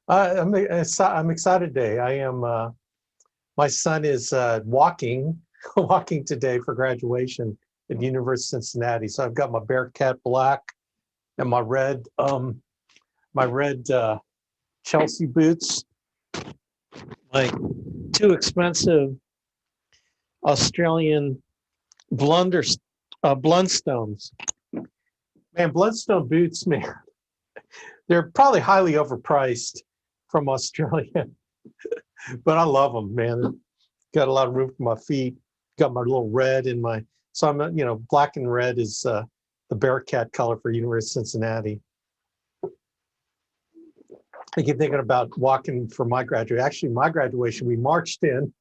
I'm excited today. I am. My son is walking, walking today for graduation at the University of Cincinnati. So I've got my Bearcat black and my red Chelsea boots, my two expensive Australian Blundstones. Man, Blundstone boots, man, they're probably highly overpriced from Australia, but I love them, man. Got a lot of room for my feet. Got my little red in my, so I'm, black and red is the Bearcat color for University of Cincinnati. I keep thinking about walking for my graduation. Actually, my graduation, we marched into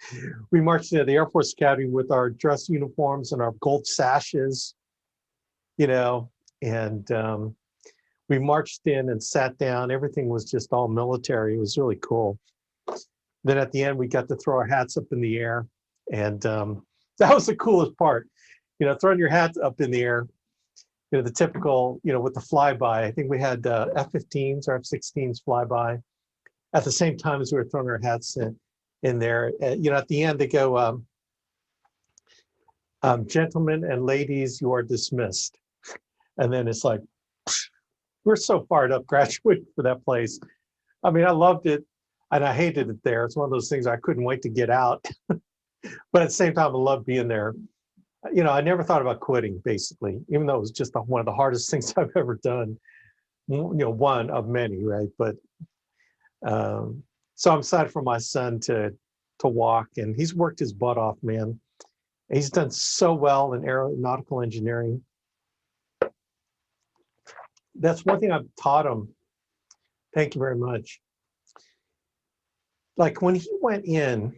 the Air Force Academy with our dress uniforms and our gold sashes, and we marched in and sat down. Everything was just all military. It was really cool. Then at the end, we got to throw our hats up in the air. And that was the coolest part, throwing your hats up in the air, the typical, with the flyby. I think we had F-15s or F-16s flyby at the same time as we were throwing our hats in there. At the end, they go, gentlemen and ladies, you are dismissed. And then it's like, we're so fired up graduating for that place. I mean, I loved it and I hated it there. It's one of those things I couldn't wait to get out. But at the same time, I loved being there. I never thought about quitting, basically, even though it was just one of the hardest things I've ever done, one of many, right? But so I'm excited for my son to walk, and he's worked his butt off, man. He's done so well in aeronautical engineering. That's one thing I've taught him. Thank you very much. Like when he went in,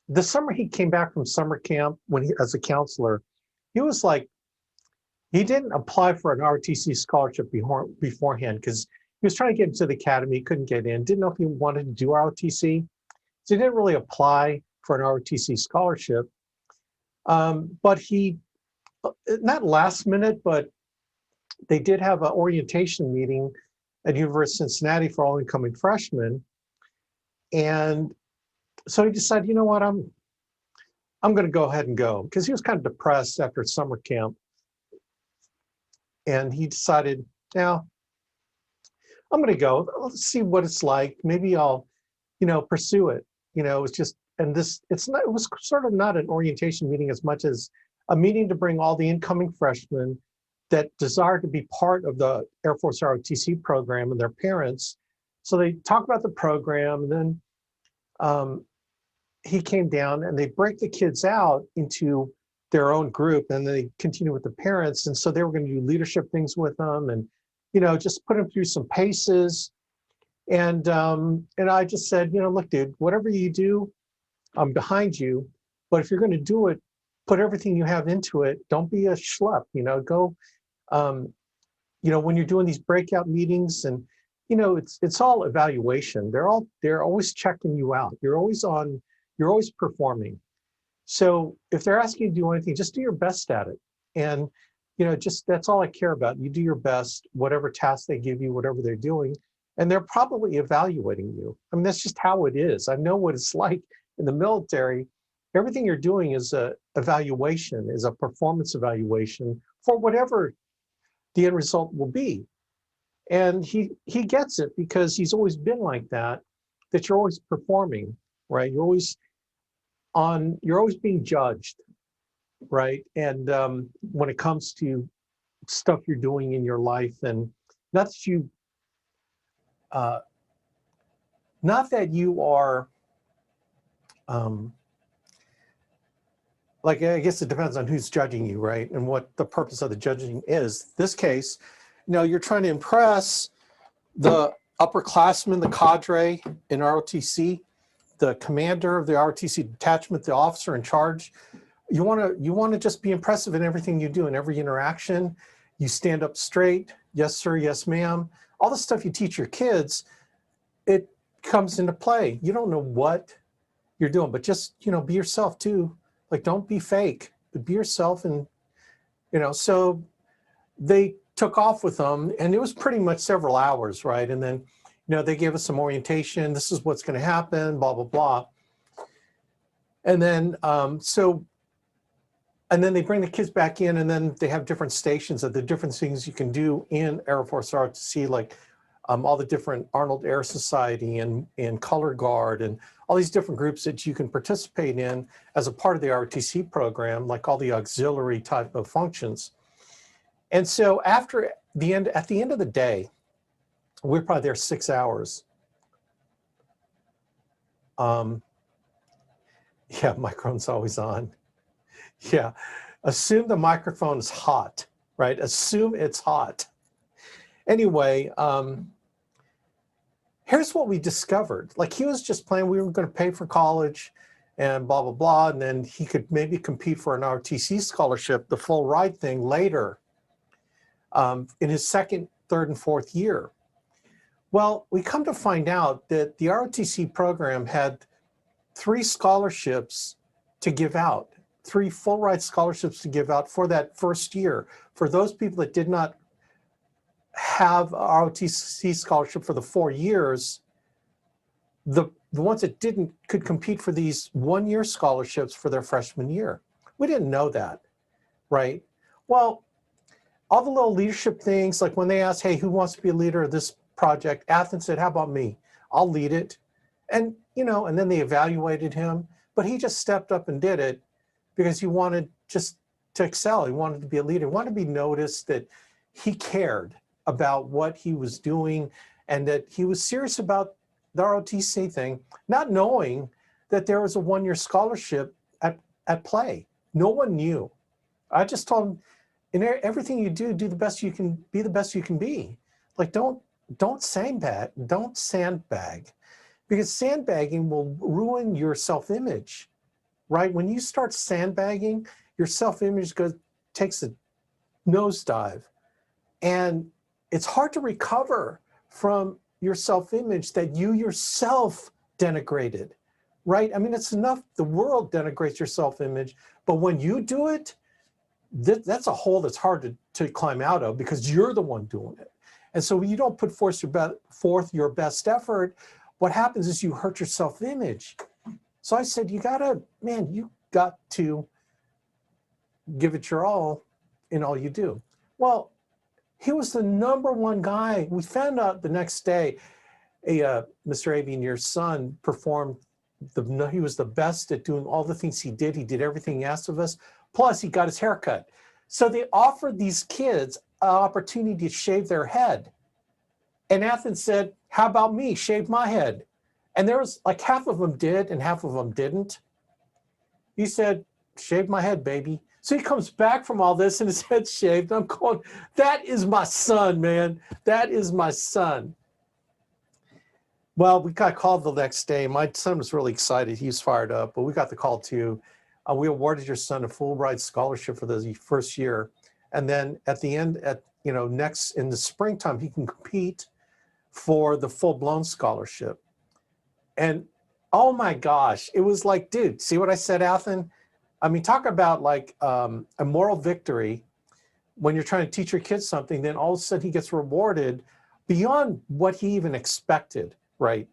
the summer he came back from summer camp as a counselor, he was like, he didn't apply for an ROTC scholarship beforehand because he was trying to get into the academy, couldn't get in, didn't know if he wanted to do ROTC. So he didn't really apply for an ROTC scholarship. But he, not last minute, but they did have an orientation meeting at University of Cincinnati for all incoming freshmen. And so he decided, you know what, I'm going to go ahead and go, because he was kind of depressed after summer camp. And he decided, now I'm going to go. Let's see what it's like. Maybe I'll, pursue it. It was just, and it was sort of not an orientation meeting as much as a meeting to bring all the incoming freshmen that desired to be part of the Air Force ROTC program and their parents. So they talk about the program, and then he came down and they break the kids out into their own group, and they continue with the parents. And so they were going to do leadership things with them and, just put them through some paces. And I just said, look, dude, whatever you do, I'm behind you. But if you're going to do it, put everything you have into it. Don't be a schlep, go, when you're doing these breakout meetings, and, it's all evaluation. They're always checking you out. You're always performing. So if they're asking you to do anything, just do your best at it. And, that's all I care about. You do your best, whatever task they give you, whatever they're doing, and they're probably evaluating you. I mean, that's just how it is. I know what it's like in the military. Everything you're doing is a evaluation, is a performance evaluation for whatever the end result will be. And he gets it because he's always been like that you're always performing, right? You're always being judged, right? And when it comes to stuff you're doing in your life, and not that you are, like, I guess it depends on who's judging you, right? And what the purpose of the judging is. This case, you're trying to impress the upperclassmen, the cadre in ROTC, the commander of the ROTC detachment, the officer in charge. You want to just be impressive in everything you do, in every interaction. You stand up straight, yes sir, yes ma'am. All the stuff you teach your kids, it comes into play. You don't know what you're doing, but just, be yourself too. Like, don't be fake, but be yourself. And, so they took off with them, and it was pretty much several hours, right? And then, they gave us some orientation. This is what's going to happen, blah, blah, blah. And then, and then they bring the kids back in, and then they have different stations of the different things you can do in Air Force ROTC, like all the different Arnold Air Society and Color Guard and all these different groups that you can participate in as a part of the ROTC program, like all the auxiliary type of functions. And so at the end of the day, we're probably there 6 hours. Yeah, microphone's always on. Yeah, assume the microphone is hot, right? Assume it's hot. Anyway, here's what we discovered. Like, he was just planning, we were going to pay for college and blah, blah, blah. And then he could maybe compete for an ROTC scholarship, the full ride thing later in his second, third, and fourth year. Well, we come to find out that the ROTC program had 3 scholarships to give out, 3 full ride scholarships to give out for that first year. For those people that did not have a ROTC scholarship for the 4 years, the ones that didn't could compete for these 1-year scholarships for their freshman year. We didn't know that, right? Well, all the little leadership things, like when they asked, hey, who wants to be a leader of this project? Athens said, how about me? I'll lead it. And, and then they evaluated him, but he just stepped up and did it because he wanted just to excel. He wanted to be a leader. He wanted to be noticed, that he cared about what he was doing and that he was serious about the ROTC thing, not knowing that there was a 1-year scholarship at play. No one knew. I just told him, in everything you do, do the best you can, be the best you can be. Like, don't sandbag, because sandbagging will ruin your self-image, right? When you start sandbagging, your self-image takes a nosedive, and it's hard to recover from your self-image that you yourself denigrated, right? I mean, it's enough the world denigrates your self-image, but when you do it, that's a hole that's hard to climb out of, because you're the one doing it. And so when you don't put forth your best effort, what happens is you hurt your self-image. So I said, you got to give it your all in all you do. Well, he was the #1 guy. We found out the next day, Mr. Avian, your son, performed, he was the best at doing all the things he did. He did everything he asked of us. Plus, he got his hair cut. So they offered these kids an opportunity to shave their head. And Athens said, how about me? Shave my head. And there was like half of them did and half of them didn't. He said, shave my head, baby. So he comes back from all this and his head's shaved. I'm going, that is my son, man. That is my son. Well, we got called the next day. My son was really excited. He was fired up, but we got the call too. We awarded your son a full ride scholarship for the first year. And then at the end, next in the springtime, he can compete for the full-blown scholarship. And oh my gosh, it was like, dude, see what I said, Athen? I mean, talk about like a moral victory when you're trying to teach your kids something, then all of a sudden he gets rewarded beyond what he even expected, right?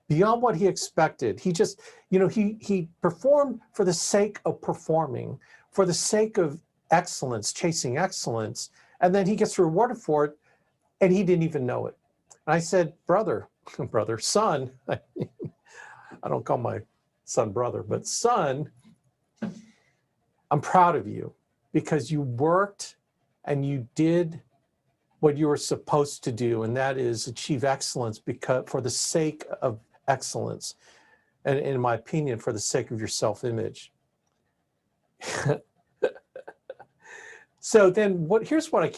Beyond what he expected. He just, he performed for the sake of performing, for the sake of excellence, chasing excellence, and then he gets rewarded for it, and he didn't even know it. And I said, son, I don't call my son brother, but son, I'm proud of you because you worked and you did what you were supposed to do, and that is achieve excellence for the sake of excellence, and in my opinion, for the sake of your self-image. So then here's what I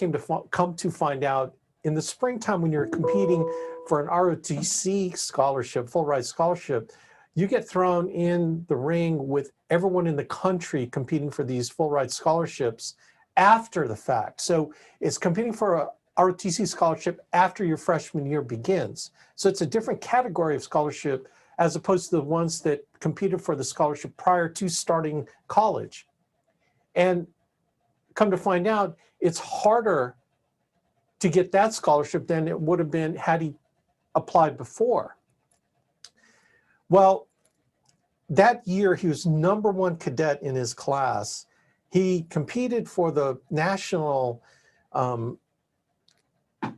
come to find out. In the springtime, when you're competing for an ROTC scholarship, full ride scholarship, you get thrown in the ring with everyone in the country competing for these full ride scholarships after the fact. So it's competing for a ROTC scholarship after your freshman year begins. So it's a different category of scholarship as opposed to the ones that competed for the scholarship prior to starting college. And come to find out, it's harder to get that scholarship than it would have been had he applied before. Well, that year he was #1 cadet in his class. He competed for the national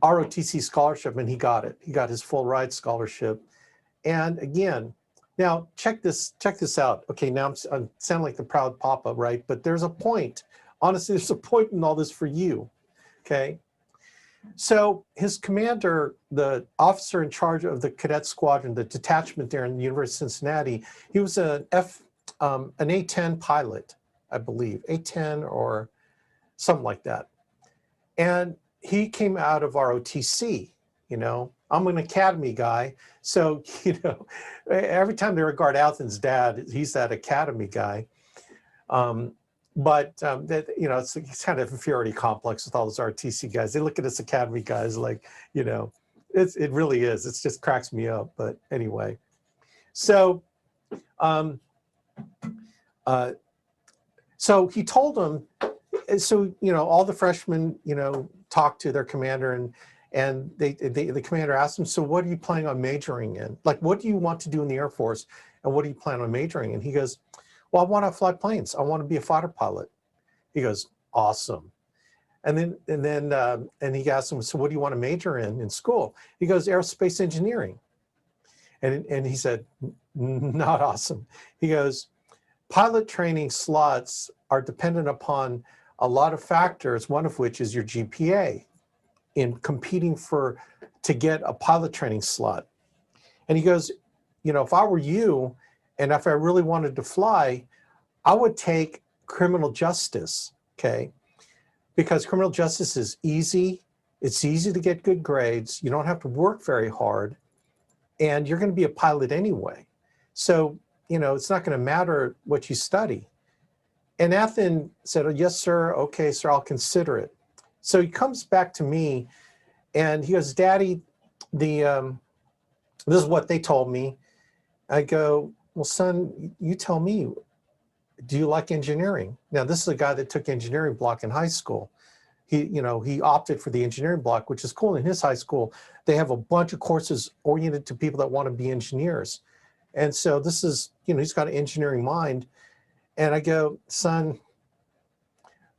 ROTC scholarship, and he got it. He got his full ride scholarship. And again, now check this out. Okay, now I'm sound like the proud papa, right? But there's a point. Honestly, there's a point in all this for you. Okay. So his commander, the officer in charge of the cadet squadron, the detachment there in the University of Cincinnati, he was an A-10 pilot, I believe, A-10 or something like that. And he came out of ROTC, you know. I'm an academy guy, so, you know, every time they regard Alton's dad, he's that academy guy. That, you know, it's kind of inferiority complex with all those RTC guys. They look at us academy guys like, you know, it really is. It just cracks me up. But anyway, so so he told them, so, you know, all the freshmen, you know, talked to their commander, and the commander asked him, so what are you planning on majoring in? Like, what do you want to do in the Air Force, and what do you plan on majoring in? He goes, well, I want to fly planes. I want to be a fighter pilot. He goes, awesome. And then he asked him, so what do you want to major in school? He goes, aerospace engineering. And he said, not awesome. He goes, pilot training slots are dependent upon a lot of factors, one of which is your GPA in competing to get a pilot training slot. And he goes, you know, if I were you, and if I really wanted to fly, I would take criminal justice, okay? Because criminal justice is easy. It's easy to get good grades. You don't have to work very hard. And you're going to be a pilot anyway. So, you know, it's not going to matter what you study. And Athen said, oh, yes, sir. Okay, sir, I'll consider it. So he comes back to me and he goes, Daddy, this is what they told me. I go, well, son, you tell me, do you like engineering? Now, this is a guy that took engineering block in high school. He opted for the engineering block, which is cool. In his high school, they have a bunch of courses oriented to people that want to be engineers. And so this is, you know, he's got an engineering mind. And I go, son,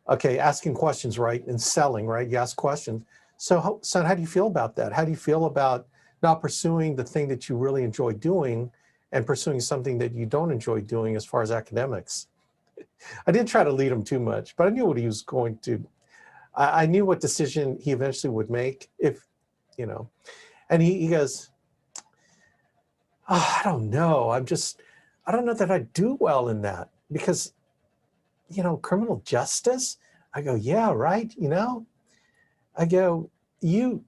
okay, asking questions, right? And selling, right? You ask questions. So, son, how do you feel about that? How do you feel about not pursuing the thing that you really enjoy doing and pursuing something that you don't enjoy doing as far as academics? I didn't try to lead him too much, but I knew what he was going to. I knew what decision he eventually would make if, you know. And he goes, oh, I don't know. I don't know that I do well in that because, you know, criminal justice. I go, yeah, right. You know, I go, you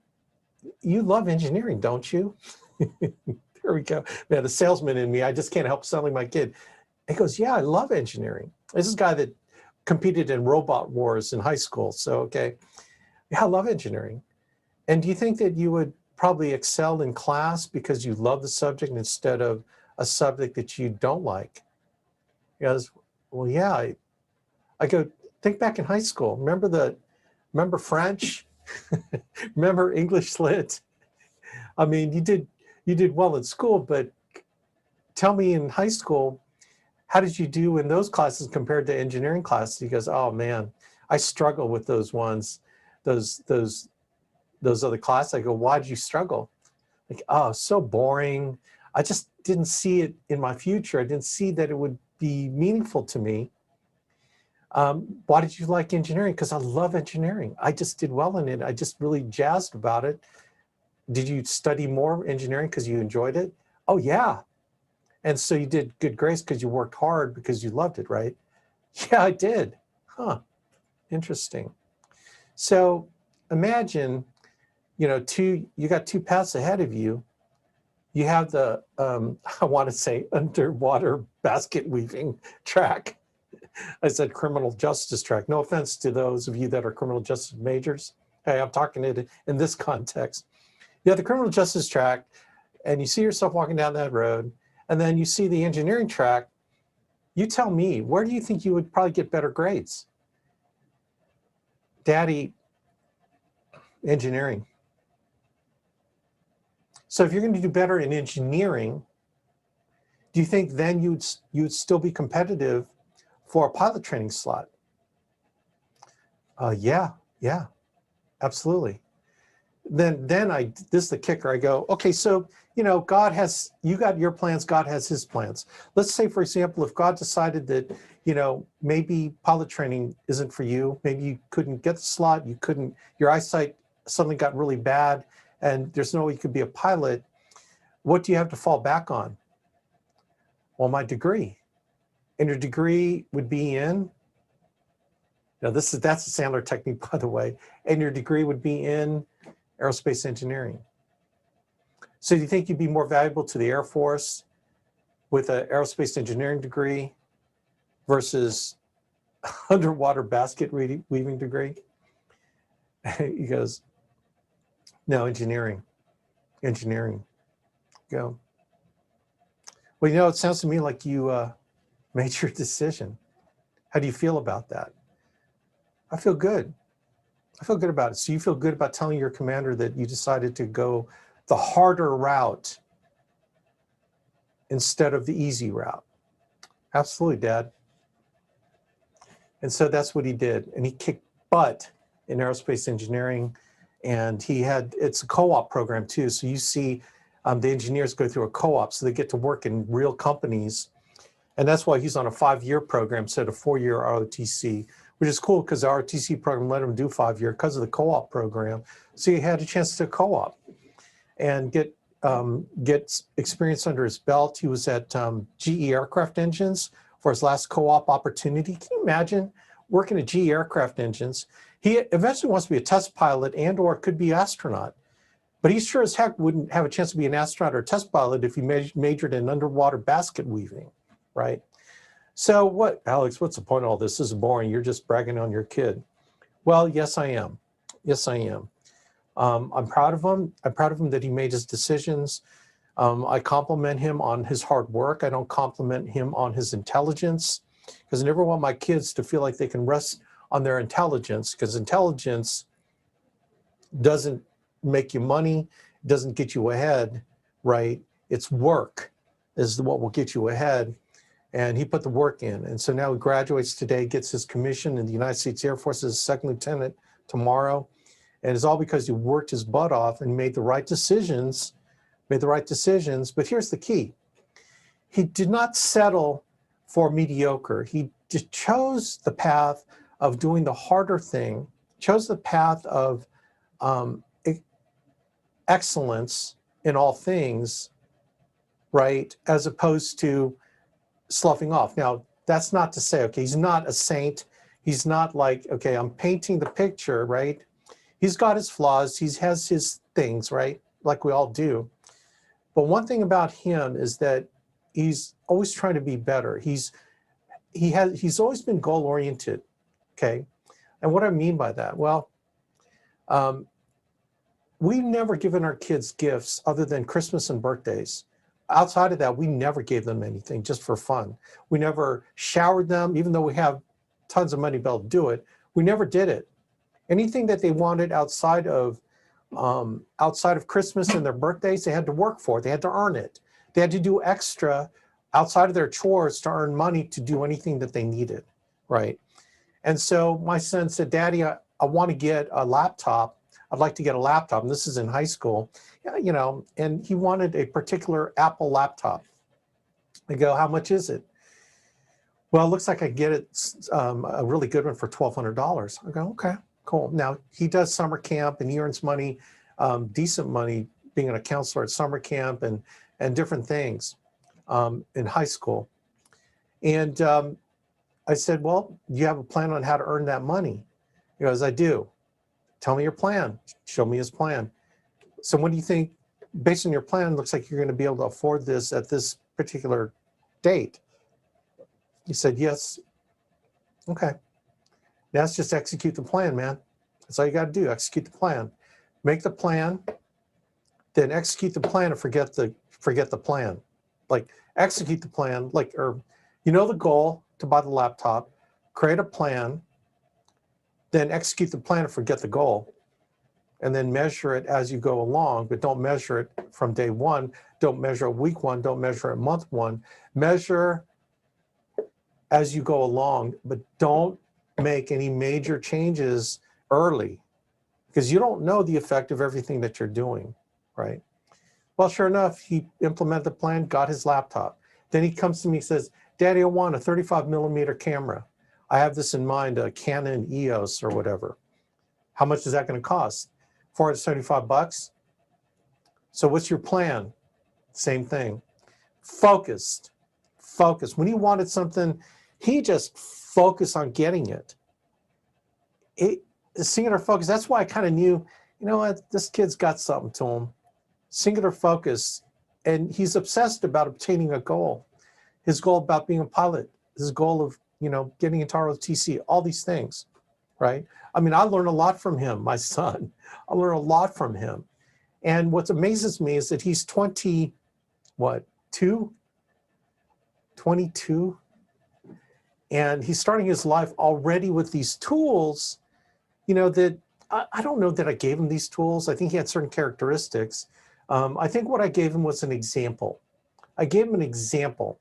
love engineering, don't you? There we go. Man, the salesman in me, I just can't help selling my kid. He goes, yeah, I love engineering. This is a guy that competed in robot wars in high school. So, okay, yeah, I love engineering. And do you think that you would probably excel in class because you love the subject instead of a subject that you don't like? He goes, well, yeah. I go, think back in high school. Remember French? Remember English Lit? I mean, you did well in school, but tell me in high school, how did you do in those classes compared to engineering classes? He goes, oh man, I struggle with those ones, those other classes. I go, why did you struggle? Like, oh, so boring. I just didn't see it in my future. I didn't see that it would be meaningful to me. Why did you like engineering? Because I love engineering. I just did well in it. I just really jazzed about it. Did you study more engineering because you enjoyed it? Oh yeah. And so you did good grades because you worked hard because you loved it, right? Yeah, I did. Huh, interesting. So imagine, you know, you got two paths ahead of you. You have the, I want to say underwater basket weaving track. I said criminal justice track. No offense to those of you that are criminal justice majors. Hey, I'm talking it in this context. You have the criminal justice track and you see yourself walking down that road, and then you see the engineering track. You tell me, where do you think you would probably get better grades? Daddy, Engineering. So if you're going to do better in engineering, do you think then you'd still be competitive for a pilot training slot? Yeah, absolutely. Then this is the kicker. I go, okay, so you got your plans, God has his plans. Let's say, for example, if God decided that, maybe pilot training isn't for you, maybe you couldn't get the slot, your eyesight suddenly got really bad, and there's no way you could be a pilot, what do you have to fall back on? Well, my degree. And your degree would be in, that's a Sandler technique, by the way, and your degree would be in aerospace engineering. So do you think you'd be more valuable to the Air Force with an aerospace engineering degree versus underwater basket weaving degree? He goes, no, engineering. Go. Well, it sounds to me like you made your decision. How do you feel about that? I feel good. I feel good about it. So you feel good about telling your commander that you decided to go the harder route instead of the easy route? Absolutely, Dad. And so that's what he did. And he kicked butt in aerospace engineering. And it's a co-op program too. So you see the engineers go through a co-op, so they get to work in real companies. And that's why he's on a 5-year program instead of 4-year ROTC, which is cool because the ROTC program let him do 5-year because of the co-op program. So he had a chance to co-op and get experience under his belt. He was at GE Aircraft Engines for his last co-op opportunity. Can you imagine working at GE Aircraft Engines? He eventually wants to be a test pilot or could be astronaut. But he sure as heck wouldn't have a chance to be an astronaut or a test pilot if he majored in underwater basket weaving, right? So what, Alex, what's the point of all this? This is boring. You're just bragging on your kid. Well, yes, I am. Yes, I am. I'm proud of him. I'm proud of him that he made his decisions. I compliment him on his hard work. I don't compliment him on his intelligence, because I never want my kids to feel like they can rest on their intelligence, because intelligence doesn't make you money, doesn't get you ahead, right? It's work is what will get you ahead. And he put the work in. And so now he graduates today, gets his commission in the United States Air Force as a second lieutenant tomorrow. And it's all because he worked his butt off and made the right decisions. But here's the key. He did not settle for mediocre. He just chose the path of doing the harder thing, chose the path of excellence in all things, right? As opposed to sloughing off. Now, that's not to say, okay, he's not a saint. He's not like, okay, I'm painting the picture, right? He's got his flaws. He has his things, right? Like we all do. But one thing about him is that he's always trying to be better. He's always been goal-oriented, okay? And what I mean by that, well, we've never given our kids gifts other than Christmas and birthdays. Outside of that, we never gave them anything just for fun. We never showered them, even though we have tons of money to be able to do it. We never did it. Anything that they wanted outside of Christmas and their birthdays, they had to work for it. They had to earn it. They had to do extra outside of their chores to earn money to do anything that they needed, right? And so my son said, Daddy, I want to get a laptop. I'd like to get a laptop. And this is in high school, and he wanted a particular Apple laptop. I go, how much is it? Well, it looks like I get it, a really good one for $1,200. I go, okay, cool. Now, he does summer camp and he earns money, decent money, being a counselor at summer camp and different things in high school. And I said, well, do you have a plan on how to earn that money? He goes, I do. Tell me your plan. Show me his plan. So what do you think, based on your plan, looks like you're going to be able to afford this at this particular date? He said, yes. Okay. Now let's just execute the plan, man. That's all you got to do. Execute the plan. Make the plan, then execute the plan and forget the plan. Like execute the plan, the goal to buy the laptop, create a plan, then execute the plan and forget the goal. and then measure it as you go along, but don't measure it from day one. Don't measure it week one. Don't measure it month one. Measure as you go along, but don't make any major changes early because you don't know the effect of everything that you're doing, right? Well, sure enough, he implemented the plan, got his laptop. Then he comes to me and says, Daddy, I want a 35 millimeter camera. I have this in mind, a Canon EOS or whatever. How much is that going to cost? $475. So what's your plan? Same thing. Focused. When he wanted something, he just focused on getting it. Singular focus, that's why I kind of knew, you know what, this kid's got something to him. Singular focus, and he's obsessed about obtaining a goal. His goal about being a pilot, his goal of, getting into ROTC, all these things, right? I mean, I learned a lot from him, my son. I learned a lot from him. And what amazes me is that he's 22? And he's starting his life already with these tools, that I don't know that I gave him these tools. I think he had certain characteristics. I think what I gave him was an example. I gave him an example.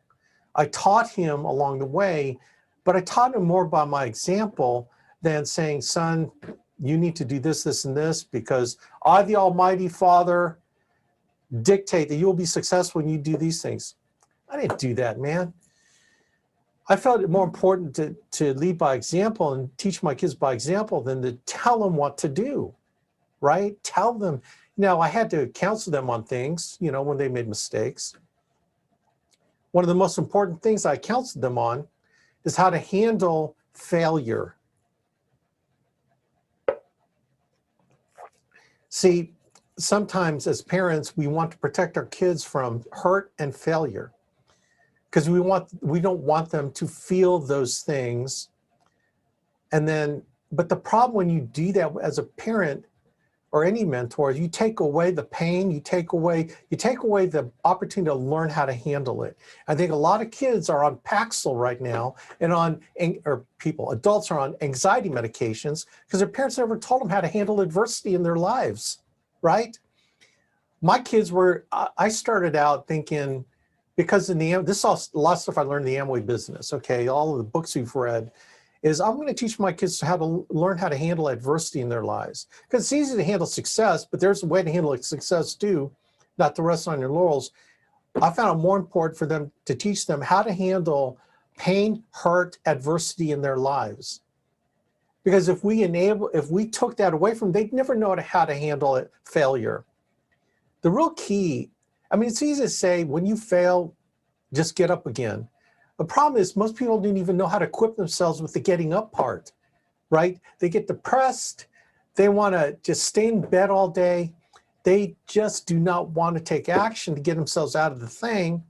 I taught him along the way, but I taught him more by my example than saying, son, you need to do this, this, and this, because I, the Almighty Father, dictate that you will be successful when you do these things. I didn't do that, man. I felt it more important to lead by example and teach my kids by example than to tell them what to do, right? Tell them. Now, I had to counsel them on things, when they made mistakes. One of the most important things I counseled them on is how to handle failure. See, sometimes as parents, we want to protect our kids from hurt and failure because we don't want them to feel those things. But the problem when you do that as a parent or any mentor, you take away the pain, you take away the opportunity to learn how to handle it. I think a lot of kids are on Paxil right now and adults are on anxiety medications because their parents never told them how to handle adversity in their lives, right? My kids I started out thinking, because this is a lot of stuff I learned in the Amway business, okay? All of the books we've read, is I'm going to teach my kids how to learn how to handle adversity in their lives. Because it's easy to handle success, but there's a way to handle success too, not to rest on your laurels. I found it more important for them to teach them how to handle pain, hurt, adversity in their lives. Because if we took that away from them, they'd never know how to handle failure. The real key, it's easy to say when you fail, just get up again. The problem is most people don't even know how to equip themselves with the getting up part, right? They get depressed. They want to just stay in bed all day. They just do not want to take action to get themselves out of the thing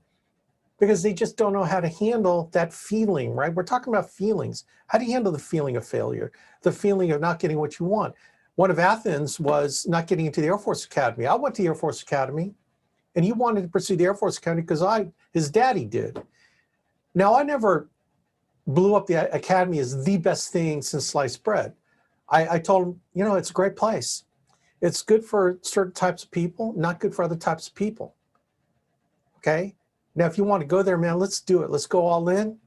because they just don't know how to handle that feeling, right? We're talking about feelings. How do you handle the feeling of failure? The feeling of not getting what you want. One of Athens was not getting into the Air Force Academy. I went to the Air Force Academy and he wanted to pursue the Air Force Academy because his daddy did. Now, I never blew up the academy as the best thing since sliced bread. I told him, it's a great place. It's good for certain types of people, not good for other types of people. Okay? Now, if you want to go there, man, let's do it. Let's go all in.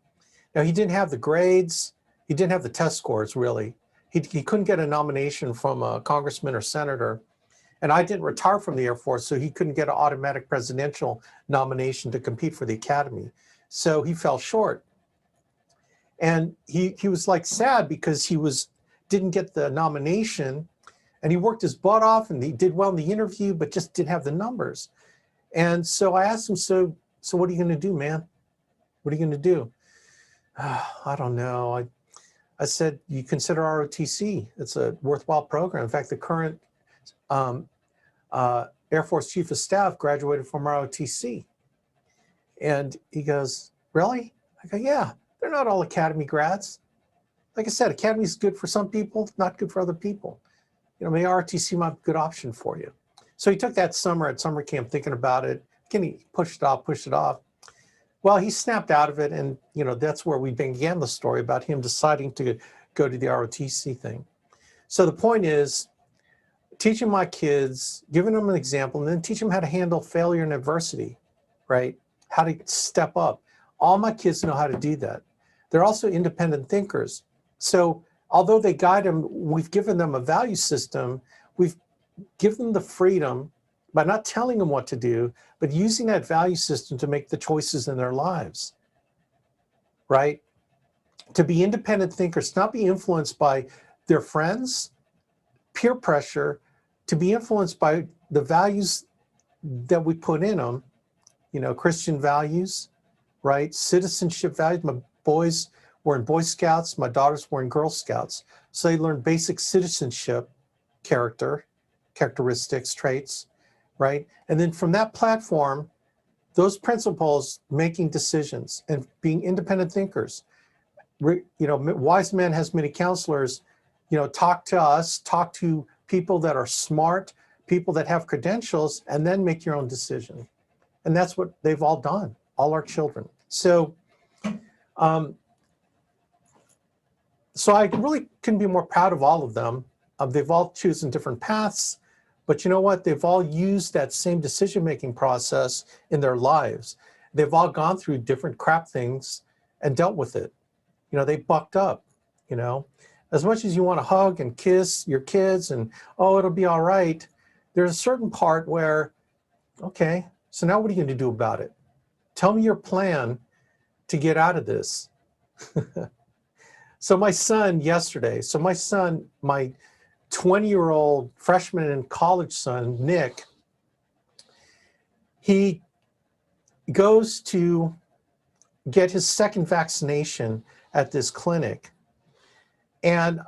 Now, he didn't have the grades. He didn't have the test scores, really. He couldn't get a nomination from a congressman or senator. And I didn't retire from the Air Force, so he couldn't get an automatic presidential nomination to compete for the academy. So he fell short. And he was like sad because he didn't get the nomination, and he worked his butt off and he did well in the interview, but just didn't have the numbers. And so I asked him, so what are you going to do, man? What are you going to do? I don't know. I said, you consider ROTC. It's a worthwhile program. In fact, the current Air Force Chief of Staff graduated from ROTC. And he goes, really? I go, yeah, they're not all academy grads. Like I said, academy is good for some people, not good for other people. Maybe ROTC might be a good option for you. So he took that summer at summer camp thinking about it. Again, he pushed it off. Well, he snapped out of it. And, that's where we began the story about him deciding to go to the ROTC thing. So the point is, teaching my kids, giving them an example, and then teach them how to handle failure and adversity, right? How to step up. All my kids know how to do that. They're also independent thinkers. So although they guide them, we've given them a value system, we've given them the freedom by not telling them what to do, but using that value system to make the choices in their lives, right? To be independent thinkers, not be influenced by their friends, peer pressure, to be influenced by the values that we put in them, Christian values, right? Citizenship values. My boys were in Boy Scouts, my daughters were in Girl Scouts. So they learned basic citizenship characteristics, traits, right? And then from that platform, those principles, making decisions and being independent thinkers. Wise man has many counselors. Talk to us, talk to people that are smart, people that have credentials, and then make your own decision. And that's what they've all done, all our children. So I really couldn't be more proud of all of them. They've all chosen different paths, but you know what? They've all used that same decision-making process in their lives. They've all gone through different crap things and dealt with it. They bucked up, As much as you want to hug and kiss your kids and, oh, it'll be all right, there's a certain part where, okay, so now what are you going to do about it? Tell me your plan to get out of this. So my son yesterday, my 20-year-old freshman in college son, Nick, he goes to get his second vaccination at this clinic. And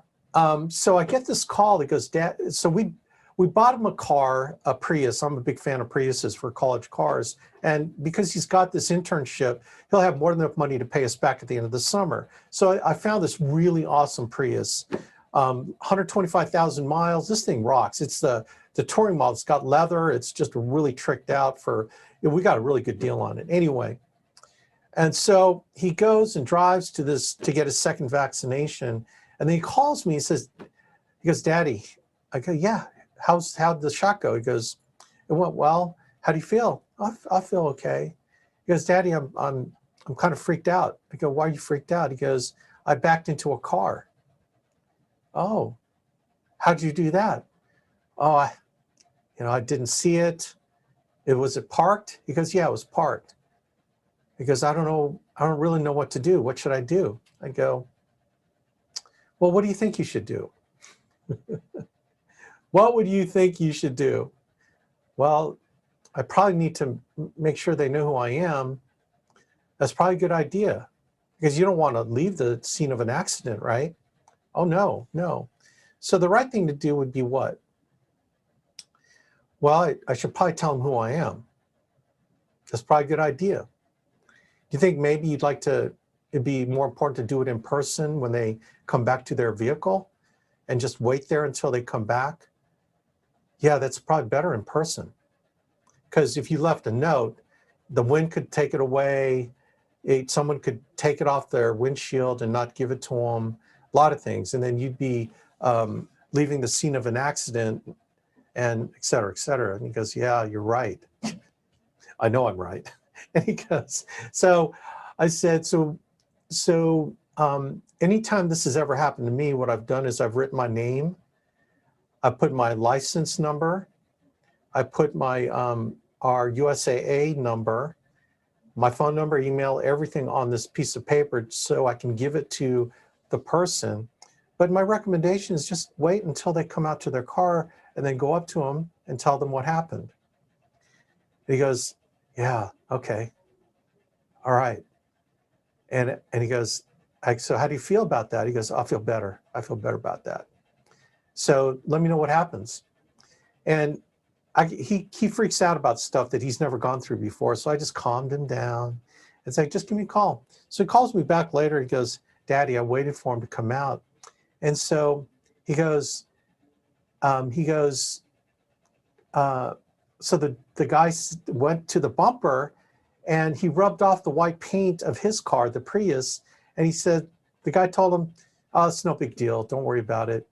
so I get this call that goes, Dad, so we bought him a car, a Prius. I'm a big fan of Priuses for college cars. And because he's got this internship, he'll have more than enough money to pay us back at the end of the summer. So I found this really awesome Prius, 125,000 miles. This thing rocks. It's the touring model. It's got leather. It's just really tricked out we got a really good deal on it. Anyway, and so he goes and drives to get his second vaccination. And then he calls me, he goes, Daddy. I go, yeah, how'd the shot go? He goes, it went well. How do you feel? I feel okay. He goes, Daddy, I'm kind of freaked out. I go, why are you freaked out? He goes, I backed into a car. Oh, how'd you do that? Oh, I didn't see it. Was it parked? He goes, yeah, it was parked. He goes, I don't really know what to do. What should I do? I go, well, what do you think you should do? What would you think you should do? Well, I probably need to make sure they know who I am. That's probably a good idea because you don't want to leave the scene of an accident, right? Oh, no. So the right thing to do would be what? Well, I should probably tell them who I am. That's probably a good idea. Do you think maybe it'd be more important to do it in person when they come back to their vehicle and just wait there until they come back? Yeah, that's probably better in person. Because if you left a note, the wind could take it away. Someone could take it off their windshield and not give it to them. A lot of things. And then you'd be leaving the scene of an accident and et cetera, et cetera. And he goes, yeah, you're right. I know I'm right. And he goes, so I said, anytime this has ever happened to me, what I've done is I've written my name. I put my license number. I put my our USAA number, my phone number, email, everything on this piece of paper so I can give it to the person. But my recommendation is just wait until they come out to their car and then go up to them and tell them what happened. And he goes, yeah, okay, all right. And he goes, so how do you feel about that? He goes, I feel better. I feel better about that. So let me know what happens. And he freaks out about stuff that he's never gone through before. So I just calmed him down and said, just give me a call. So he calls me back later. He goes, Daddy, I waited for him to come out. And so he goes, so the guy went to the bumper and he rubbed off the white paint of his car, the Prius. And he said, the guy told him, oh, it's no big deal. Don't worry about it.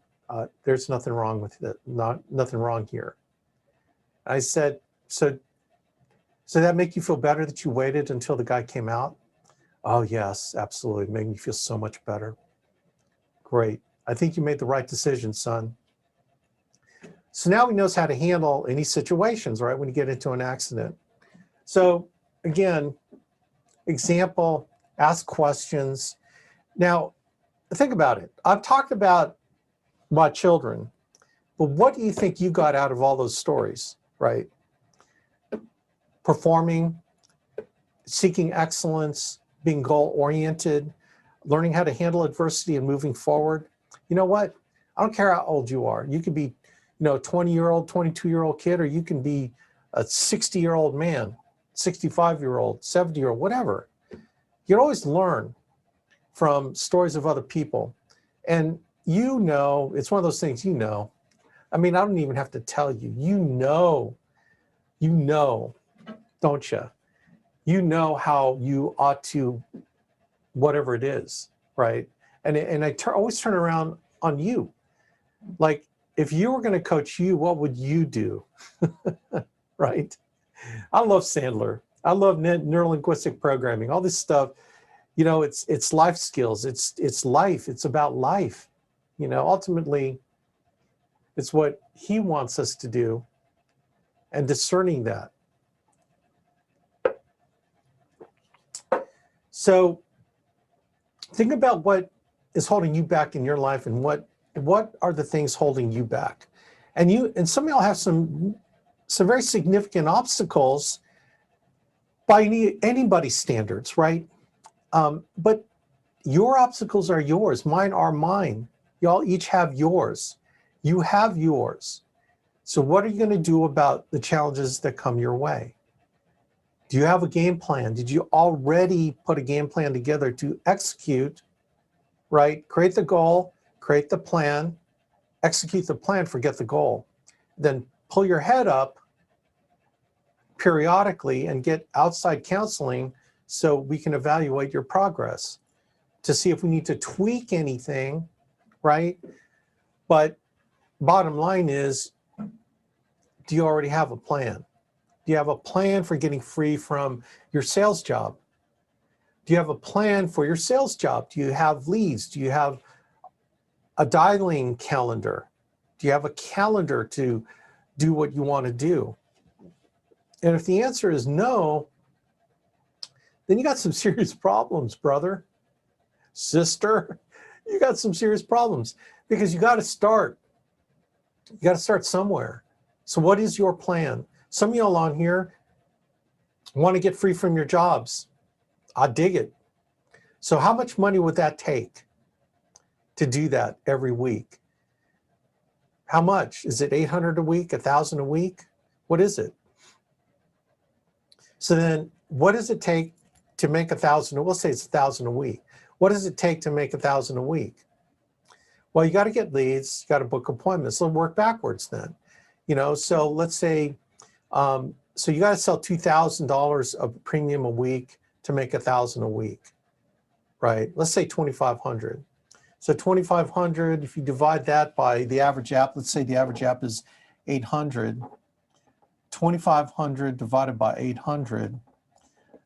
There's nothing wrong with it. Nothing wrong here. I said, so that make you feel better that you waited until the guy came out? Oh yes, absolutely. It made me feel so much better. Great. I think you made the right decision, son. So now he knows how to handle any situations, right, when you get into an accident. So again, example, ask questions. Now, think about it. I've talked about my children, but what do you think you got out of all those stories, right? Performing, seeking excellence, being goal-oriented, learning how to handle adversity and moving forward. You know what? I don't care how old you are. You could be, a 20-year-old, 22-year-old kid, or you can be a 60-year-old man, 65-year-old, 70-year-old, whatever. You'd always learn from stories of other people. And it's one of those things, I mean, I don't even have to tell you, don't you? You know how you ought to, whatever it is, right? And I always turn around on you. Like, if you were going to coach you, what would you do? Right? I love Sandler. I love neurolinguistic programming, all this stuff. It's life skills. It's life. It's about life. Ultimately, it's what he wants us to do, and discerning that. So think about what is holding you back in your life, and what are the things holding you back. And some of y'all have some very significant obstacles by anybody's standards, right? But your obstacles are yours. Mine are mine. Y'all each have yours. You have yours. So what are you going to do about the challenges that come your way? Do you have a game plan? Did you already put a game plan together to execute, right? Create the goal, create the plan, execute the plan, forget the goal. Then pull your head up periodically and get outside counseling so we can evaluate your progress to see if we need to tweak anything, right? But bottom line is, do you already have a plan? Do you have a plan for getting free from your sales job? Do you have a plan for your sales job? Do you have leads? Do you have a dialing calendar? Do you have a calendar to do what you want to do? And if the answer is no, then you got some serious problems, brother, sister. You got some serious problems, because you got to start. You got to start somewhere. So what is your plan? Some of y'all on here want to get free from your jobs. I dig it. So how much money would that take to do that every week? How much? Is it 800 a week, 1,000 a week? What is it? So then what does it take to make 1,000? We'll say it's 1,000 a week. What does it take to make 1,000 a week? Well, you got to get leads, you got to book appointments. So work backwards then. So let's say, so you got to sell $2,000 of premium a week to make 1,000 a week, right? Let's say 2,500. So 2,500, if you divide that by the average app, let's say the average app is 800, 2,500 divided by 800.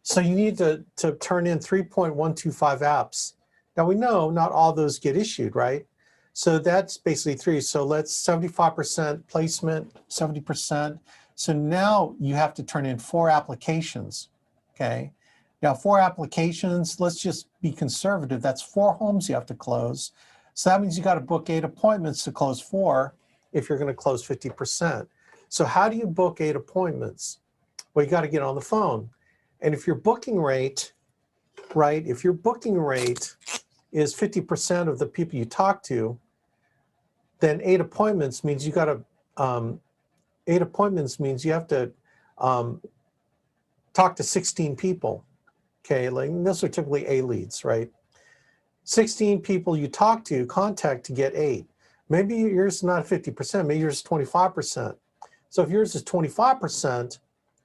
So you need to turn in 3.125 apps. Now we know not all those get issued, right? So that's basically 3. So let's 75% placement, 70%. So now you have to turn in 4 applications, okay? Now 4 applications, let's just be conservative. That's 4 homes you have to close. So that means you got to book 8 appointments to close 4 if you're going to close 50%. So how do you book 8 appointments? Well, you got to get on the phone. And if your booking rate, right, if your booking rate is 50% of the people you talk to, then 8 appointments means you got to, 8 appointments means you have to talk to 16 people. Okay, like those are typically A leads, right? 16 people you contact to get 8. Maybe yours is not 50%, maybe yours is 25%. So if yours is 25%,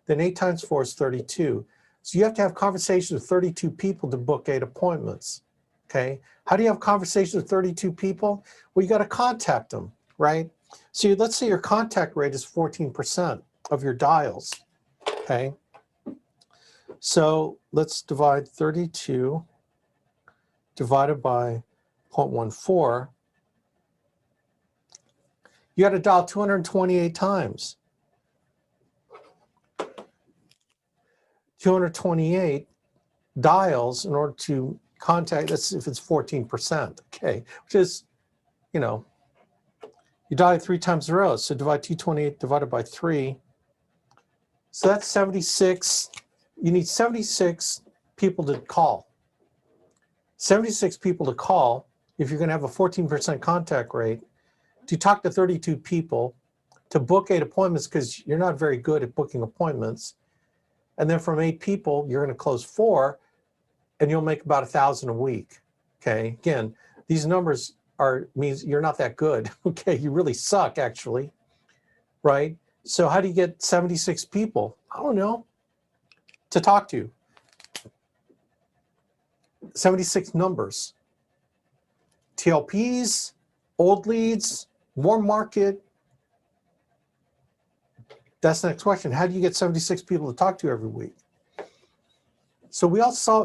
then 8 times 4 is 32. So you have to have conversations with 32 people to book 8 appointments. okay? How do you have conversations with 32 people? Well, you got to contact them, right? So let's say your contact rate is 14% of your dials, okay? So let's divide 32 divided by 0.14. You got to dial 228 times. 228 dials in order to contact, that's if it's 14%, okay? Which is, you know, you dial it 3 times in a row. So divide 228 divided by 3. So that's 76. You need 76 people to call. 76 people to call if you're going to have a 14% contact rate, to talk to 32 people, to book 8 appointments because you're not very good at booking appointments. And then from 8 people, you're going to close 4, and you'll make about 1,000 a week. Okay. Again, these numbers means you're not that good. Okay. You really suck, actually. Right. So how do you get 76 people? I don't know. To talk to. 76 numbers. TLPs, old leads, warm market. That's the next question. How do you get 76 people to talk to every week? So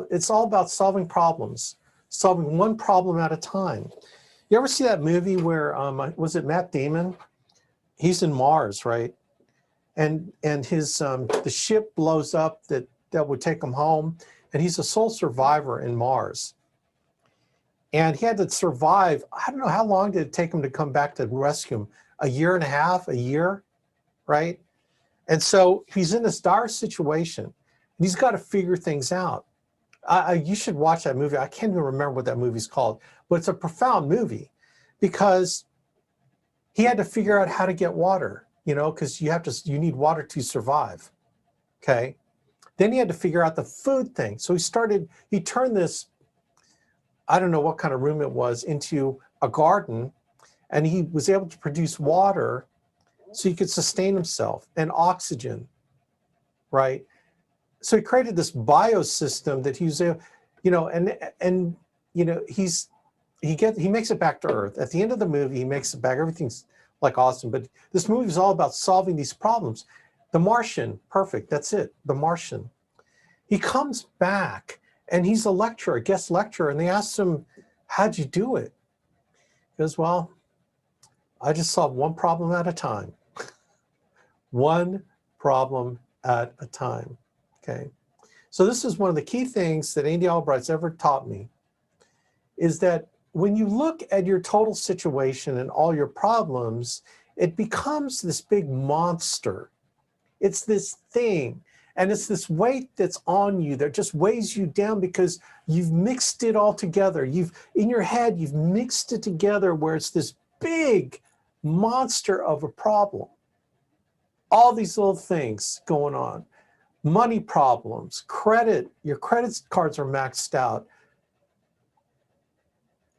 it's all about solving problems, solving one problem at a time. You ever see that movie where, was it Matt Damon? He's in Mars, right? And his, the ship blows up that would take him home, and he's a sole survivor in Mars. And he had to survive, I don't know, how long did it take him to come back to rescue him? A year and a half, a year, right? And so he's in this dire situation, and he's got to figure things out. You should watch that movie. I can't even remember what that movie's called, but it's a profound movie because he had to figure out how to get water, you know, because you need water to survive, okay? Then he had to figure out the food thing. So he turned this, I don't know what kind of room it was, into a garden, and he was able to produce water so he could sustain himself, and oxygen, right? So he created this biosystem that he was, you know, and you know, he makes it back to Earth. At the end of the movie, he makes it back. Everything's like awesome, but this movie is all about solving these problems. The Martian, perfect, that's it, The Martian. He comes back, and he's a lecturer, a guest lecturer, and they asked him, how'd you do it? He goes, well, I just solved one problem at a time. One problem at a time, okay? So this is one of the key things that Andy Albright's ever taught me, is that when you look at your total situation and all your problems, it becomes this big monster. It's this thing, and it's this weight that's on you that just weighs you down because you've mixed it all together. In your head, you've mixed it together where it's this big monster of a problem. All these little things going on. Money problems, credit, your credit cards are maxed out.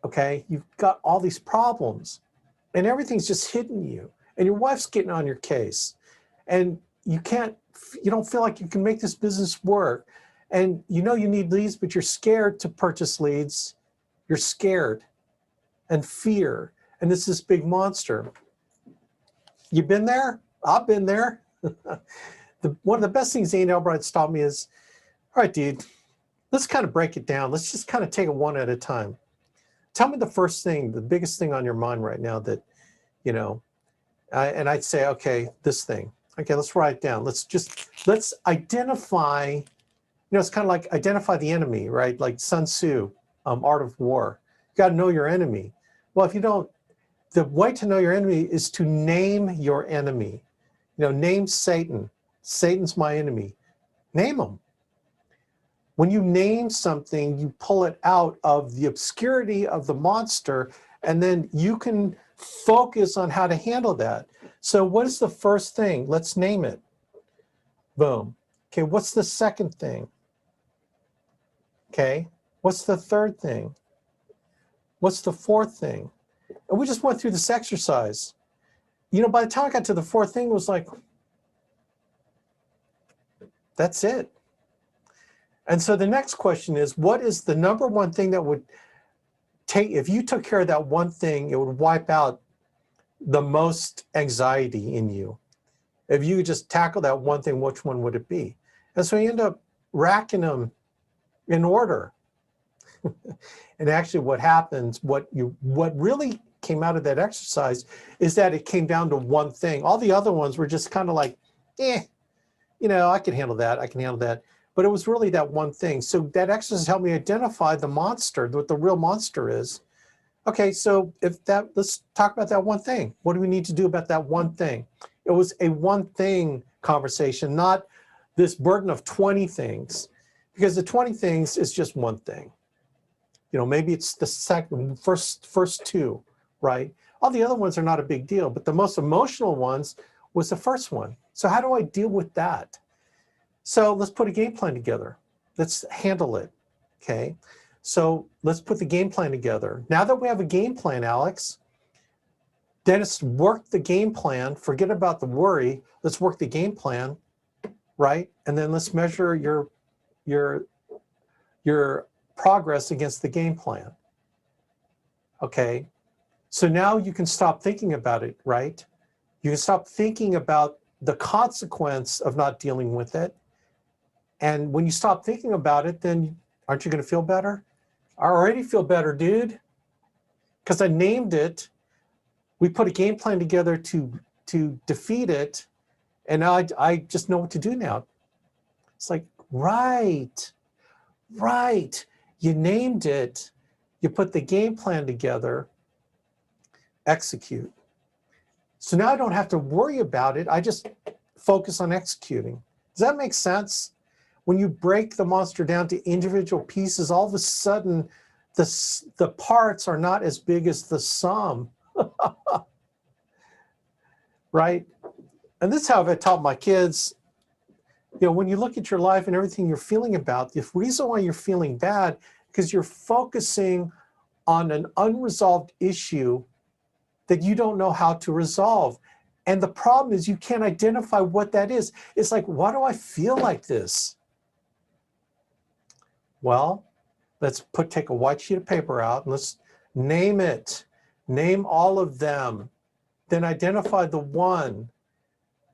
Okay, you've got all these problems and everything's just hitting you, and your wife's getting on your case, and you don't feel like you can make this business work, and you know you need leads, but you're scared to purchase leads. You're scared and fear, and it's this big monster. You've been there? I've been there. One of the best things Andy Albright's taught me is, all right, dude, let's kind of break it down. Let's just kind of take it one at a time. Tell me the first thing, the biggest thing on your mind right now that, you know, and I'd say, okay, this thing. Okay, let's write it down. Let's identify, you know, it's kind of like identify the enemy, right? Like Sun Tzu, Art of War. You got to know your enemy. Well, if you don't, the way to know your enemy is to name your enemy. You know, name Satan. Satan's my enemy. Name him. When you name something, you pull it out of the obscurity of the monster, and then you can focus on how to handle that. So what is the first thing? Let's name it. Boom. Okay, what's the second thing? Okay, what's the third thing? What's the fourth thing? And we just went through this exercise. You know, by the time I got to the fourth thing, it was like, that's it. And so the next question is, what is the number one thing that would if you took care of that one thing, it would wipe out the most anxiety in you. If you just tackle that one thing, which one would it be? And so you end up racking them in order. And actually what happens, what really came out of that exercise is that it came down to one thing. All the other ones were just kind of like, I can handle that, I can handle that. But it was really that one thing. So that exercise helped me identify the monster, what the real monster is. Okay, so let's talk about that one thing. What do we need to do about that one thing? It was a one thing conversation, not this burden of 20 things, because the 20 things is just one thing. Maybe it's the first two, right? All the other ones are not a big deal, but the most emotional ones was the first one. So how do I deal with that? So let's put a game plan together. Let's handle it, okay? So let's put the game plan together. Now that we have a game plan, Alex, then it's work the game plan, forget about the worry, let's work the game plan, right? And then let's measure your progress against the game plan. Okay, so now you can stop thinking about it, right? You can stop thinking about the consequence of not dealing with it. And when you stop thinking about it, then aren't you going to feel better? I already feel better, dude, because I named it. We put a game plan together to defeat it, and now I just know what to do now. It's like, right. You named it, you put the game plan together, execute. So now I don't have to worry about it. I just focus on executing. Does that make sense? When you break the monster down to individual pieces, all of a sudden the parts are not as big as the sum, right? And this is how I've taught my kids. When you look at your life and everything you're feeling about, the reason why you're feeling bad, because you're focusing on an unresolved issue that you don't know how to resolve. And the problem is you can't identify what that is. It's like, why do I feel like this? Well, let's take a white sheet of paper out and let's name it. Name all of them. Then identify the one.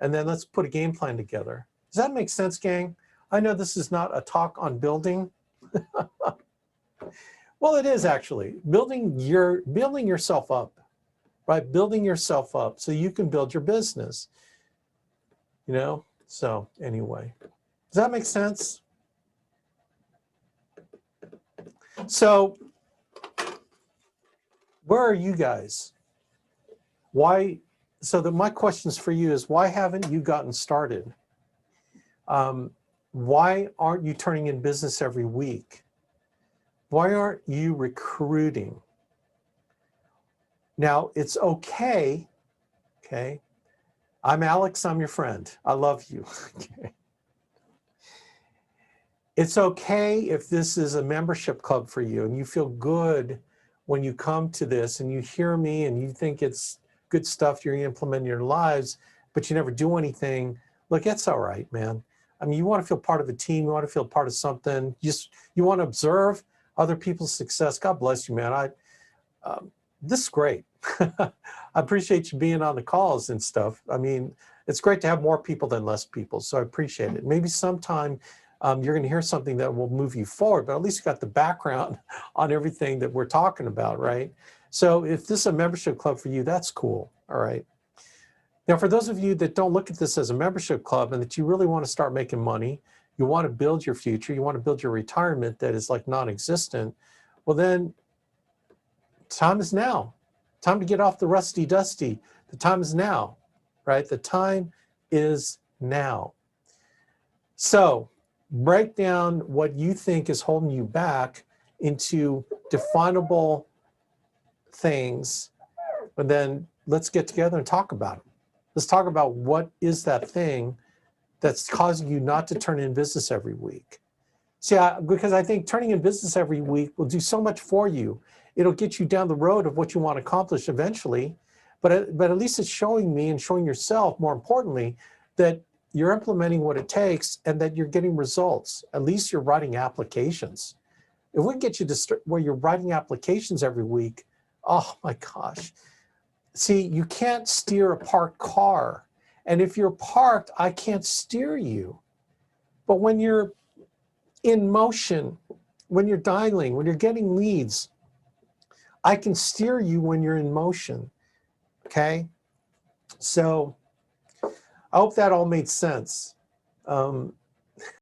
And then let's put a game plan together. Does that make sense, gang? I know this is not a talk on building. Well, it is actually. Building yourself up, right? Building yourself up so you can build your business. So anyway, does that make sense? So where are you guys? Why? So my questions for you is, why haven't you gotten started? Why aren't you turning in business every week? Why aren't you recruiting? Now, it's okay. I'm Alex, I'm your friend. I love you. Okay. It's okay if this is a membership club for you and you feel good when you come to this and you hear me and you think it's good stuff you're going to implement in your lives, but you never do anything. Look, that's all right, man. I mean, you want to feel part of a team. You want to feel part of something. You want to observe other people's success. God bless you, man. This is great. I appreciate you being on the calls and stuff. I mean, it's great to have more people than less people. So I appreciate it. Maybe sometime you're going to hear something that will move you forward, but at least you got the background on everything that we're talking about, right? So if this is a membership club for you, that's cool. All right. Now, for those of you that don't look at this as a membership club and that you really want to start making money, you want to build your future, you want to build your retirement that is like non-existent, well then, time is now. Time to get off the rusty dusty. The time is now, right? The time is now. So break down what you think is holding you back into definable things, and then let's get together and talk about it. Let's talk about what is that thing that's causing you not to turn in business every week. See, because I think turning in business every week will do so much for you. It'll get you down the road of what you want to accomplish eventually, but at least it's showing me and showing yourself, more importantly, that you're implementing what it takes and that you're getting results. At least you're writing applications. If we can get you to where you're writing applications every week, oh my gosh. See, you can't steer a parked car. And if you're parked, I can't steer you. But when you're in motion, when you're dialing, when you're getting leads, I can steer you when you're in motion, okay? So I hope that all made sense.